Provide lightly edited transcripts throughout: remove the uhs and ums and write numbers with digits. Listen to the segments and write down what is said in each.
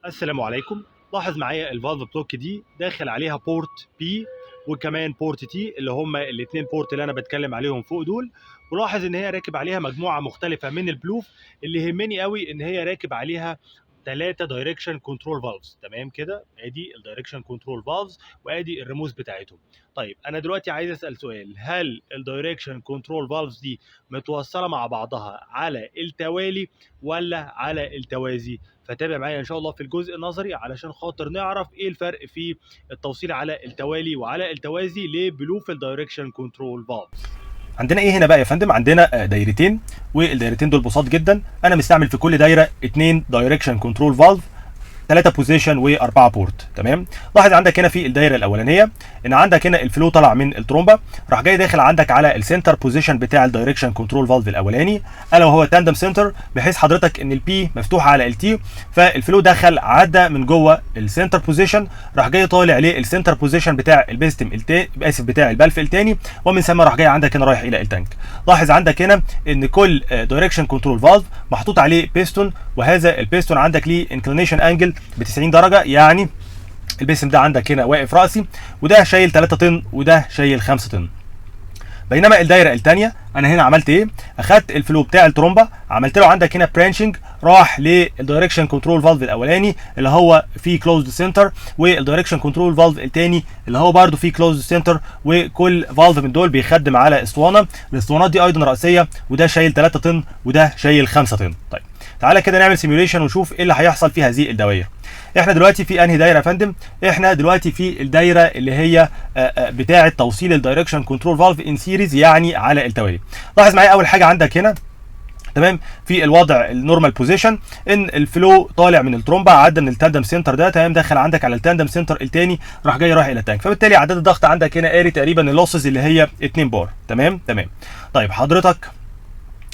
السلام عليكم. لاحظ معايا الفالف بلوك دي داخل عليها بورت بي وكمان بورت تي اللي هما الاثنين بورت اللي انا بتكلم عليهم فوق دول. ولاحظ ان هي راكب عليها مجموعه مختلفه من البلوف. اللي يهمني قوي ان هي راكب عليها 3 دايركشن كنترول فالفز. تمام كده، ادي الدايركشن كنترول فالفز وادي الريموز بتاعتهم. طيب انا دلوقتي عايز اسال سؤال، هل الدايركشن كنترول فالفز دي متوصله مع بعضها على التوالي ولا على التوازي؟ فتابع معايا ان شاء الله في الجزء النظري علشان خاطر نعرف ايه الفرق في التوصيل على التوالي وعلى التوازي لبلوف الدايركشن كنترول فالفز. عندنا ايه هنا بقى يا فندم؟ عندنا دايرتين، والدايرتين دول بساط جدا. انا مستعمل في كل دايره 2 دايركشن كنترول فالف، 3 بوزيشن و4 بورت. تمام. لاحظ عندك هنا في الدايره الاولانيه ان عندك هنا الفلو طلع من الترومبه، راح جاي داخل عندك على السنتر بوزيشن بتاع الدايركشن كنترول فالف الاولاني الا وهو تاندم سنتر، بحيث حضرتك ان البي مفتوحه على التي، فالفلو دخل عدى من جوه السنتر بوزيشن، راح جاي طالع للسنتر بوزيشن بتاع البيستم بتاع البلف الثاني، ومن ثم راح جاي عندك هنا رايح الى التانك. لاحظ عندك هنا ان كل دايركشن كنترول فالف محطوط عليه بيستون، وهذا البيستون عندك ليه انكلينيشن انجل ب 90 درجه، يعني البيسم ده عندك هنا واقف راسي، وده شايل 3 طن وده شايل 5 طن. بينما الدايره الثانيه انا هنا عملت ايه؟ اخدت الفلو بتاع الترومبه، عملت له عندك هنا برانشنج، راح للدايركشن كنترول فالف الاولاني اللي هو فيه كلوزد سنتر، والدايركشن كنترول فالف الثاني اللي هو برده فيه كلوزد سنتر، وكل فالف من دول بيخدم على اسطوانه، الاسطوانات دي ايضا راسيه، وده شايل 3 طن وده شايل 5 طن. طيب تعالى كده نعمل سيميوليشن ونشوف ايه اللي هيحصل في هذه الدوائر. احنا دلوقتي في انهي دايره يا فندم؟ احنا دلوقتي في الدايره اللي هي بتاعه توصيل الدايركشن كنترول فالف ان سيريز، يعني على التوالي. لاحظ معايا اول حاجه عندك هنا تمام في الوضع النورمال بوزيشن ان الفلو طالع من الترومبه، عدى من التاندم سنتر ده، تمام، دخل عندك على التاندم سنتر الثاني، راح جاي رايح الى التانك، فبالتالي عدد الضغط عندك هنا قاري تقريبا اللوسز اللي هي 2 بار. تمام. طيب حضرتك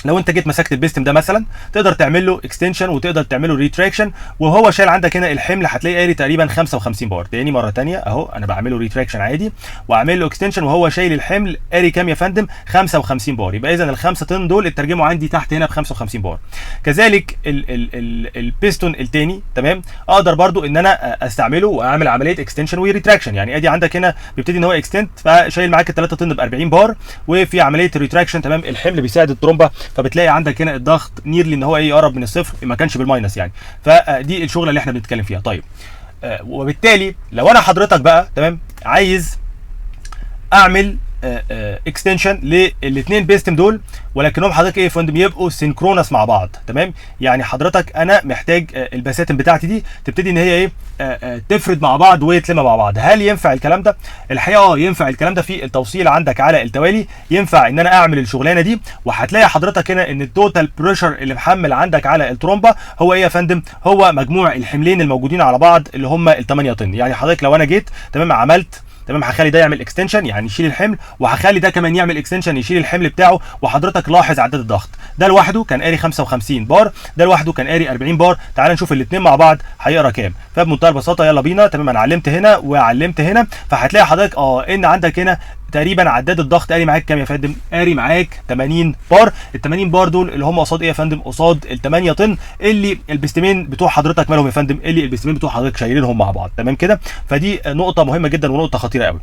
لو انت جيت مسكت البيستم ده مثلا، تقدر تعمل له اكستنشن وتقدر تعمل له ريتراكشن، وهو شايل عندك هنا الحمل هتلاقيه قاري تقريبا 55 بار. تاني مره ثانيه اهو، انا بعمل له ريتراكشن عادي واعمل له اكستنشن وهو شايل الحمل قاري كام يا فندم؟ 55 بار. يبقى اذا ال5 طن دول اترجموا عندي تحت هنا ب 55 بار. كذلك البيستون الثاني، تمام، اقدر برضو ان انا استعمله واعمل عمليه اكستنشن وريتراكشن. يعني ادي عندك هنا بيبتدي ان هو اكستنت، فشايل معاك ال 3 طن ب 40 بار، وفي عمليه ريتراكشن تمام الحمل بيساعد الترومبه، فبتلاقي عندك هنا الضغط نيرلي ان هو ايه، يقرب من الصفر، ما كانش بالماينس يعني. فدي الشغله اللي احنا بنتكلم فيها. طيب وبالتالي لو انا حضرتك بقى تمام عايز اعمل اكستنشن للاثنين بيستم دول، ولكنهم حضرتك ايه يا فندم؟ يبقوا سينكرونس مع بعض. تمام. يعني حضرتك انا محتاج البساتم بتاعتي دي تبتدي ان هي ايه، تفرد مع بعض ويتلم مع بعض. هل ينفع الكلام ده؟ الحقيقه ينفع الكلام ده في التوصيل عندك على التوالي، ينفع ان انا اعمل الشغلانه دي، وهتلاقي حضرتك هنا ان التوتال بريشر اللي محمل عندك على الترومبه هو ايه يا فندم؟ هو مجموع الحملين الموجودين على بعض اللي هم ال 8 طن. يعني حضرتك لو انا جيت تمام عملت تمام، هخلي ده يعمل اكستنشن يعني يشيل الحمل، وهخلي ده كمان يعمل اكستنشن يشيل الحمل بتاعه، وحضرتك لاحظ عدد الضغط، ده لوحده كان قاري 55 بار، ده لوحده كان قاري 40 بار. تعال نشوف الاثنين مع بعض هيقرا كام. فبمنتهى البساطه يلا بينا. تمام، انا علمت هنا وعلمت هنا، فهتلاقي حضرتك ان عندك هنا تقريبا عداد الضغط قاري معاك كام يا فندم؟ قاري معاك 80 بار. ال 80 بار دول اللي هم قصاد ايه يا فندم؟ قصاد ال 8 طن اللي البستمين بتوع حضرتك مالهم يا فندم؟ اللي البستمين بتوع حضرتك شايلينهم مع بعض. تمام كده. فدي نقطه مهمه جدا ونقطه خطيره قوي.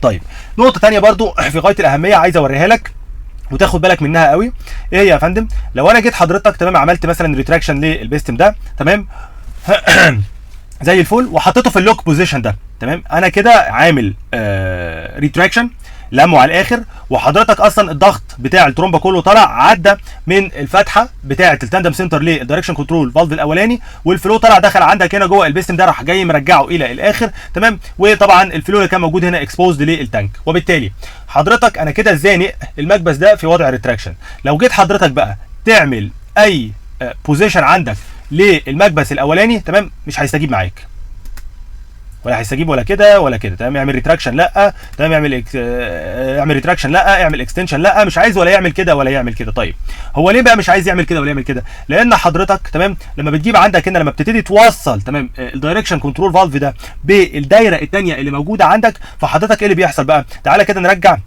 طيب نقطه ثانيه برضو في غايه الاهميه عايز اوريها لك وتاخد بالك منها قوي. ايه هي يا فندم؟ لو انا جيت حضرتك تمام عملت مثلا ريتراكشن للبيستم ده، تمام زي الفل، وحطيته في اللوك بوزيشن ده، تمام، انا كده عامل ريتراكشن لمه على الاخر، وحضرتك اصلا الضغط بتاع الترومبه كله طلع عدى من الفتحه بتاعه التاندم سنتر للدايركشن كنترول فالف الاولاني، والفلو طلع دخل عندك هنا جوه البيستم ده، راح جاي مرجعه الى الاخر. تمام. وطبعا الفلو اللي كان موجود هنا اكسبوزد للتانك، وبالتالي حضرتك انا كده زانق المكبس ده في وضع ريتراكشن. لو جيت حضرتك بقى تعمل اي بوزيشن عندك للمكبس الاولاني، تمام، مش هيستجيب معاك، ولا هيستجيب ولا كده ولا كده. تمام. يعمل ريتراكشن لا، تمام، يعمل ريتراكشن لا، يعمل اكستنشن لا، مش عايز ولا يعمل كده ولا يعمل كده. طيب هو ليه بقى مش عايز يعمل كده ولا يعمل كده؟ لان حضرتك تمام لما بتجيب عندك هنا، لما بتبتدي توصل تمام الدايركشن كنترول فالف ده بالدايره الثانيه اللي موجوده عندك، فحضرتك ايه اللي بيحصل بقى؟ تعالى كده نرجع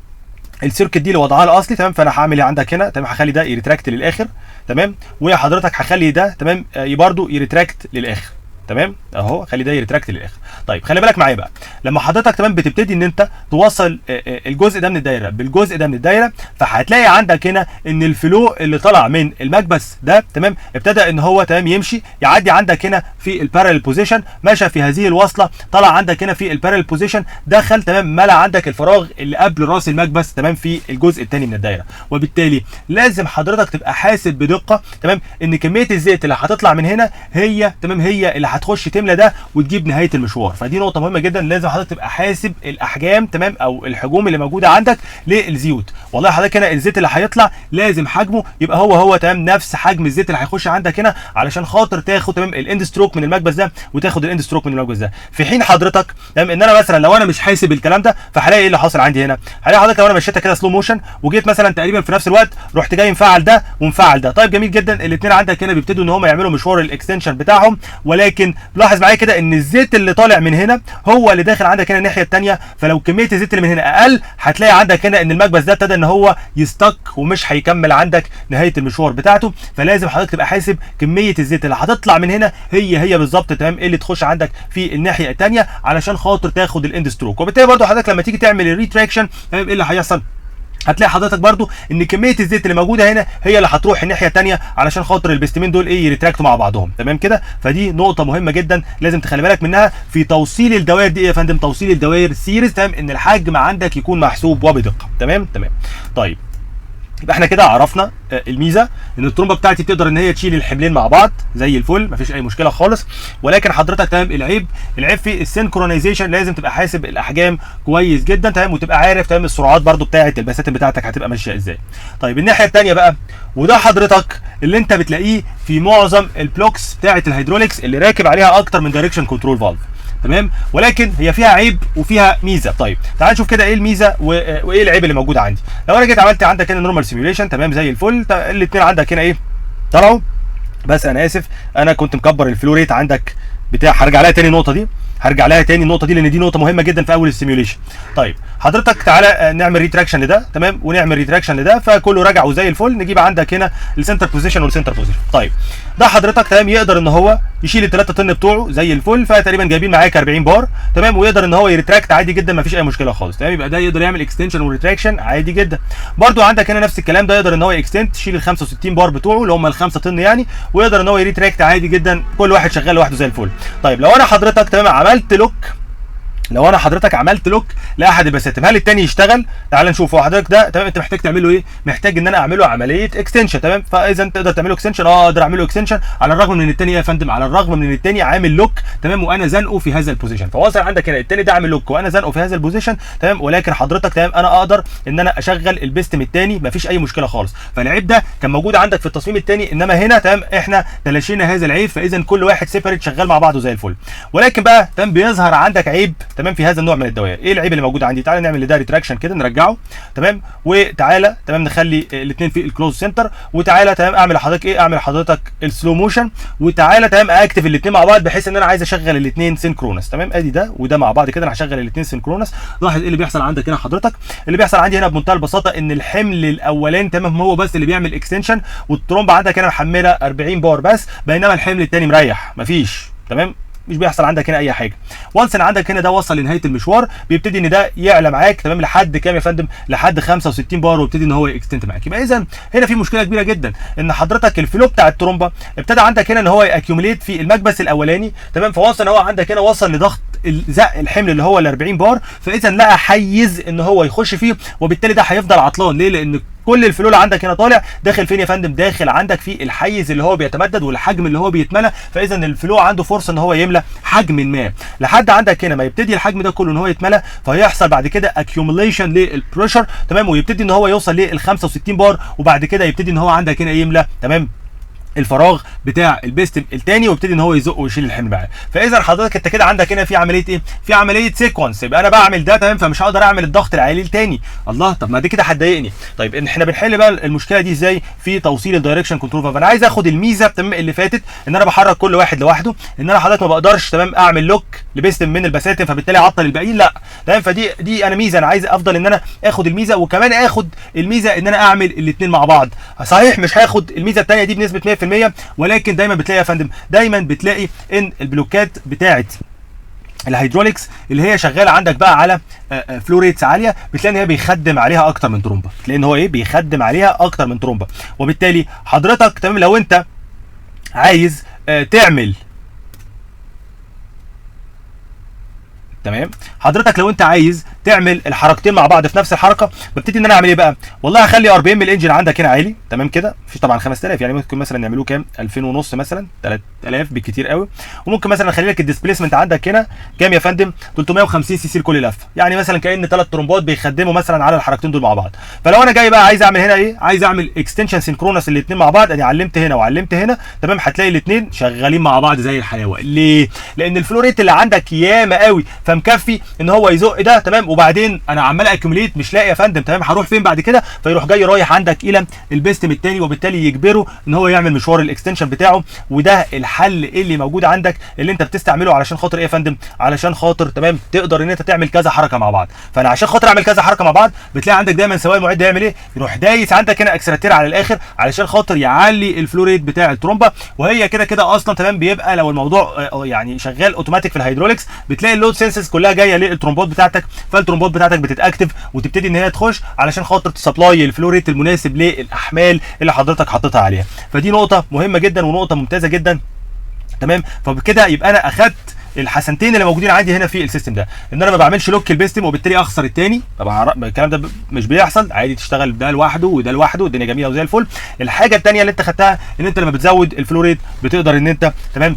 السيركت دي لوضعها الاصلي. تمام. فانا هعمل ايه عندك هنا؟ تمام، هخلي ده يريتراكت للاخر، تمام، وحضرتك هخلي ده تمام برضه يريتراكت للاخر. تمام اهو، خلي ده يرتراكت للاخر. طيب خلي بالك معايا بقى، لما حضرتك تمام بتبتدي ان انت توصل الجزء ده من الدايره بالجزء ده من الدايره، فهتلاقي عندك هنا ان الفلو اللي طلع من المكبس ده تمام ابتدى ان هو تمام يمشي يعدي عندك هنا في البارالل بوزيشن، مشى في هذه الوصله، طلع عندك هنا في البارالل بوزيشن، دخل تمام ملى عندك الفراغ اللي قبل راس المكبس تمام في الجزء الثاني من الدايره. وبالتالي لازم حضرتك تبقى حاسب بدقه تمام ان كميه الزيت اللي هتطلع من هنا هي تمام هي اللي هتخش تملى ده وتجيب نهايه المشوار. فدي نقطه مهمه جدا، لازم حضرتك تبقى حاسب الاحجام تمام او الحجوم اللي موجوده عندك للزيوت. والله حضرتك هنا الزيت اللي هيطلع لازم حجمه يبقى هو تمام نفس حجم الزيت اللي هيخش عندك هنا، علشان خاطر تاخد تمام الاند ستروك من المكبس ده وتاخد الاند ستروك من المكبس ده. في حين حضرتك تمام ان انا مثلا لو انا مش حاسب الكلام ده، فهلاقي ايه اللي حاصل عندي هنا؟ هلاقي حضرتك لو انا مشيتها كده سلو موشن وجيت مثلا تقريبا في نفس الوقت رحت جاي مفعل ده ومفعل ده. طيب جميل جدا، الاثنين عندك هنا بيبتدوا ان هم يعملوا مشوار الاكستنشن بتاعهم، ولكن لاحظ معايا كده ان الزيت اللي طالع من هنا هو اللي داخل عندك هنا الناحيه الثانيه. فلو كميه الزيت اللي من هنا اقل، هتلاقي عندك هنا ان المكبس ده ابتدى ان هو يستك ومش هيكمل عندك نهايه المشوار بتاعته. فلازم حضرتك تبقى حاسب كميه الزيت اللي هتطلع من هنا هي بالظبط تمام اللي تخش عندك في الناحيه الثانيه علشان خاطر تاخد الاند ستروك. وبالتالي برضو حضرتك لما تيجي تعمل الريتراكشن تمام ايه اللي هيحصل؟ هتلاقي حضرتك برضو ان كميه الزيت اللي موجوده هنا هي اللي هتروح الناحيه الثانيه علشان خاطر البستمين دول ايه يريتراكتوا مع بعضهم تمام كده. فدي نقطه مهمه جدا لازم تخلي بالك منها في توصيل الدوائر دي. ايه يا فندم؟ توصيل الدوائر سيريز تمام ان الحجم عندك يكون محسوب وبدقه. تمام. طيب يبقى احنا كده عرفنا الميزه ان الترومبه بتاعتي بتقدر ان هي تشيل الحملين مع بعض زي الفل، مفيش اي مشكله خالص. ولكن حضرتك تمام العيب في السينكرونايزيشن، لازم تبقى حاسب الاحجام كويس جدا تمام وتبقى عارف تمام السرعات برده بتاعه البساتين بتاعتك هتبقى ماشيه ازاي. طيب الناحيه الثانيه بقى، وده حضرتك اللي انت بتلاقيه في معظم البلوكس بتاعه الهيدروليكس اللي راكب عليها اكتر من دايركشن كنترول فالف تمام، ولكن هي فيها عيب وفيها ميزه. طيب تعال نشوف كده ايه الميزه وايه العيب اللي موجود عندي. لو انا جيت عملت عندك هنا نورمال سيميوليشن تمام زي الفل، الاثنين عندك هنا ايه طلعوا، بس انا اسف انا كنت مكبر الفلو ريت عندك بتاع. هرجع لها تاني النقطه دي لان دي نقطه مهمه جدا في اول السيميوليشن. طيب حضرتك تعالى نعمل ريتراكشن لده تمام ونعمل ريتراكشن لده، فكله رجع وزي الفل. نجيب عندك هنا السنتر بوزيشن والسنتر بوزيشن. طيب ده حضرتك تمام يقدر ان هو يشيل ال3 طن بتوعه زي الفل، فتقريبا جايبين معاك 40 بار تمام، ويقدر ان هو يريتراكت عادي جدا مفيش اي مشكله خالص تمام. يبقى ده يقدر يعمل اكستنشن وريتراكشن عادي جدا. برده عندك هنا نفس الكلام، ده يقدر ان هو يكستند تشيل ال 65 بار بتوعه اللي هم ال5 طن يعني، ويقدر ان هو يريتراكت عادي جدا، كل واحد شغال لوحده زي الفل. طيب لو انا حضرتك تمام عملت لوك لاحد البساتم، هل الثاني يشتغل؟ تعال نشوف. هو حضرتك ده تمام انت محتاج تعمل له ايه؟ محتاج ان انا اعمل له عمليه اكستنشن تمام. فاذا تقدر تعمل له اكستنشن، اقدر اعمل له اكستنشن على الرغم من ان الثاني يا فندم على الرغم من ان الثاني عامل لوك تمام وانا زنقه في هذا البوزيشن. فوصل عندك هنا الثاني ده عامل لوك وانا زنقه في هذا البوزيشن تمام، ولكن حضرتك تمام انا اقدر ان انا اشغل البستم الثاني مفيش اي مشكله خالص. فالعيب ده كان موجود عندك في التصميم الثاني، انما هنا تمام احنا تلاشينا هذا العيب، فاذا كل واحد سيبريت شغال مع بعضه زي الفل. ولكن بقى تمام بيظهر عندك عيب تمام في هذا النوع من الدوائر. ايه العيب اللي موجود عندي؟ تعالى نعمل لده ريتراكشن كده نرجعه تمام، وتعالى تمام نخلي الاثنين في الكلوز سنتر، وتعالى تمام اعمل لحضرتك ايه؟ اعمل لحضرتك السلو موشن، وتعالى تمام اكتف الاثنين مع بعض بحيث ان انا عايز اشغل الاثنين سينكرونس تمام. ادي ده وده مع بعض كده انا هشغل الاثنين سينكرونس. لاحظ ايه اللي بيحصل عندك هنا حضرتك؟ اللي بيحصل عندي هنا بمنتهى البساطه ان الحمل الاولاني تمام هو بس اللي بيعمل اكستنشن، والترومبه عندك هنا محمله 40 بار بس، بينما الحمل الثاني مريح مفيش تمام، مش بيحصل عندك هنا اي حاجه. وانس ان عندك هنا ده وصل لنهايه المشوار، بيبتدي ان ده يعلى معاك تمام لحد كام يا فندم؟ لحد 65 بار، ويبتدي ان هو يكستنت معاك. يبقى اذا هنا في مشكله كبيره جدا، ان حضرتك الفلو بتاع الترومبه ابتدى عندك هنا ان هو ياكيوميليت في المكبس الاولاني تمام، فوصل ان هو عندك هنا وصل لضغط زق الحمل اللي هو ال 40 بار، فاذا لقى حيز ان هو يخش فيه، وبالتالي ده هيفضل عطلان. ليه؟ لان كل الفلو اللي عندك هنا طالع داخل فين يا فندم؟ داخل عندك في الحيز اللي هو بيتمدد والحجم اللي هو بيتملى، فاذا الفلو عنده فرصه ان هو يملى حجم ما لحد عندك هنا ما يبتدي الحجم ده كله ان هو يتملى، فهيحصل بعد كده اكيوميليشن للبريشر تمام، ويبتدي ان هو يوصل لل 65 بار، وبعد كده يبتدي ان هو عندك هنا يملى تمام الفراغ بتاع البيستم الثاني، ويبتدي ان هو يزق ويشيل الحمل معاه. فاذا حضرتك انت كده عندك هنا في عمليه ايه؟ في عمليه سيكونس. يبقى انا بعمل ده تمام، فمش هقدر اعمل الضغط العالي الثاني. الله، طب ما دي كده هتضايقني. طيب احنا بنحل بقى المشكله دي ازاي في توصيل الدايركشن كنترول فالف؟ انا عايز اخد الميزه تمام اللي فاتت ان انا بحرك كل واحد لوحده، ان انا حضرتك ما بقدرش تمام اعمل لوك لبيستم من البساتم فبالتالي اعطل الباقيين، لا تمام. فدي انا ميزه، انا عايز افضل ان انا اخد الميزه، وكمان اخد الميزه ان انا اعمل الاثنين مع بعض. صحيح مش هاخد الميزه الثانيه دي بنسبه 100%، ولكن دايما بتلاقي يا فندم، دايما بتلاقي ان البلوكات بتاعه الهيدروليكس اللي هي شغاله عندك بقى على فلو ريتس عاليه، بتلاقي ان هي بيخدم عليها اكتر من ترومبه، بتلاقي ان هو ايه بيخدم عليها اكتر من ترومبه. وبالتالي حضرتك تمام لو انت عايز تعمل تمام، حضرتك لو انت عايز تعمل الحركتين مع بعض في نفس الحركه، ببتدي ان انا اعمل ايه بقى؟ والله هخلي ار بي ام الانجن عندك هنا عالي، تمام كده، مفيش طبعا 5000، يعني ممكن مثلا نعملوه كام؟ 2000 ونص مثلا، 3000 بالكتير قوي. وممكن مثلا اخلي لك الديسبيسمنت عندك هنا كام يا فندم؟ 350 سي سي لكل لفه، يعني مثلا كان 3 ترومبات بيخدموا مثلا على الحركتين دول مع بعض. فلو انا جاي بقى عايز اعمل هنا ايه؟ عايز اعمل اكستنشن سينكرونس الاثنين مع بعض، ادي علمت هنا وعلمت هنا، تمام، هتلاقي الاثنين شغالين مع بعض زي الحلاوه. ليه؟ لان الفلو ريت اللي عندك ياما قوي، فمكفي ان هو يزق ده، تمام، وبعدين انا عمال اكيوميليت مش لاقي يا فندم، تمام، هروح فين بعد كده؟ فيروح جاي رايح عندك الى البيستم الثاني، وبالتالي يجبره ان هو يعمل مشوار الاكستنشن بتاعه. وده الحل اللي موجود عندك اللي انت بتستعمله علشان خاطر ايه يا فندم؟ علشان خاطر تمام تقدر ان انت تعمل كذا حركه مع بعض. فانا عشان خاطر اعمل كذا حركه مع بعض، بتلاقي عندك دايما سواق المعد يعمل ايه؟ يروح دايس عندك هنا اكسلراتير على الاخر علشان خاطر يعلي الفلو ريت بتاع الترومبه. وهي كده كده اصلا تمام بيبقى لو الموضوع يعني شغال اوتوماتيك في الهيدروليكس، بتلاقي اللود سنسز كلها جايه للترومبات بتاعتك، فالترومبات بتاعتك بتتاكتف وتبتدي ان هي تخش علشان خاطر تسبلاي الفلو ريت المناسب للاحمال اللي حضرتك حاططها عليها. فدي نقطه مهمه جدا ونقطه ممتازه جدا، تمام. فبكده يبقى انا اخدت الحسنتين اللي موجودين عندي هنا في السيستم ده، ان انا ما بعملش لوك البيستم وبالتالي اخسر الثاني. طبعا الكلام ده مش بيحصل، عادي تشتغل ده لوحده وده لوحده، الدنيا جميله وزي الفل. الحاجه الثانيه اللي انت خدتها ان انت لما بتزود الفلو ريت بتقدر ان انت تمام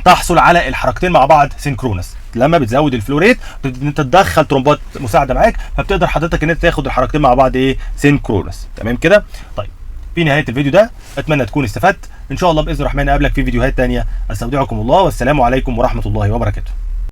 تحصل على الحركتين مع بعض سينكرونس. لما بتزود الفلو ريت ان انت تدخل ترومبات مساعده معاك، فبتقدر حضرتك ان انت تاخد الحركتين مع بعض ايه سينكرونس، تمام كده. طيب في نهايه الفيديو ده اتمنى تكون استفدت، ان شاء الله باذن الرحمن اقابلك في فيديوهات ثانيه. استودعكم الله والسلام عليكم ورحمه الله وبركاته.